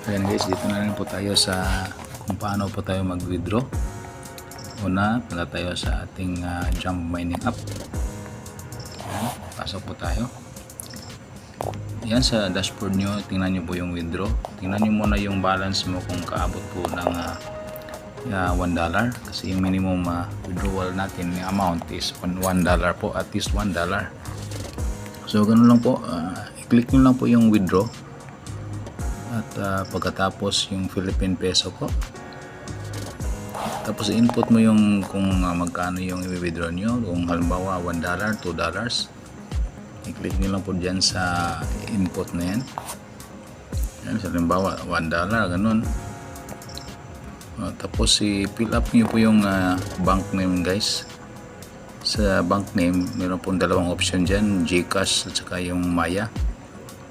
Ayan guys, dito na rin po tayo sa kung paano po tayo mag-withdraw. Una, punta tayo sa ating Jump Mining app. Ayan, pasok po tayo. Ayan, sa dashboard nyo, tingnan nyo po yung withdraw. Tingnan nyo muna yung balance mo kung kaabot po ng $1 kasi yung minimum withdrawal natin, yung amount is $1 po, at least $1. So ganun lang po, i-click nyo lang po yung withdraw at pagkatapos yung Philippine peso po, tapos input mo yung kung magkano yung i-withdraw nyo. Kung halimbawa $1, $2, i-click nyo lang po dyan sa input na yan. Yan, sa halimbawa $1, ganun. Tapos i-fill up nyo po yung bank name guys. Sa bank name meron po dalawang option dyan, GCash at saka yung Maya.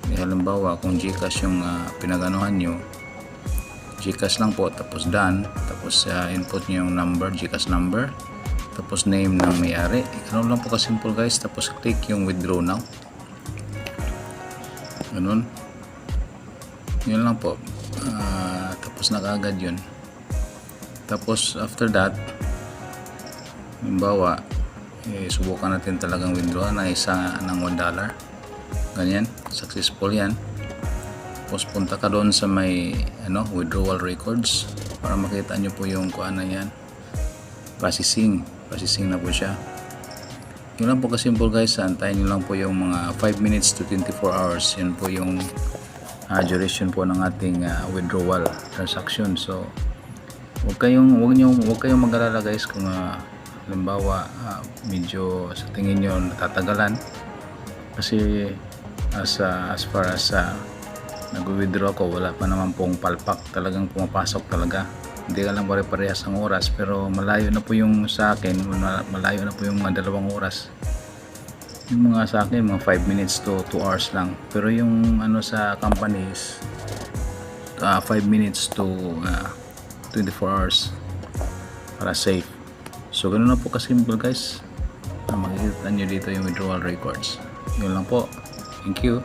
Halimbawa kung GCash yung pinaganuhan nyo, GCash lang po, tapos done, tapos input nyo yung number, GCash number, tapos name ng may-ari. Ganun lang po kasimple guys. Tapos click yung withdraw now, ganun, yun lang po. Tapos na kaagad yun. Tapos after that, halimbawa subukan natin talagang withdraw na isa ng $1, ganyan, successful yan. Tapos punta ka doon sa may withdrawal records para makita nyo po yung kuan na yan, processing na po siya. Yun lang po kasimple guys. Antayin nyo lang po yung mga 5 minutes to 24 hours. Yun po yung duration po ng ating withdrawal transaction. So huwag kayong mag-alala guys kung halimbawa medyo sa tingin nyo natatagalan, kasi as far as nag-withdraw ko, wala pa naman pong palpak, talagang pumapasok talaga. Hindi ka lang pare-parehas ang oras, pero malayo na po yung sa akin, malayo na po yung 2 oras. Yung mga sa akin mga 5 minutes to 2 hours lang, pero yung sa company is 5 minutes to 24 hours para safe. So ganun na po kasimple guys. Makikita nyo dito yung withdrawal records. Yun lang po. Thank you.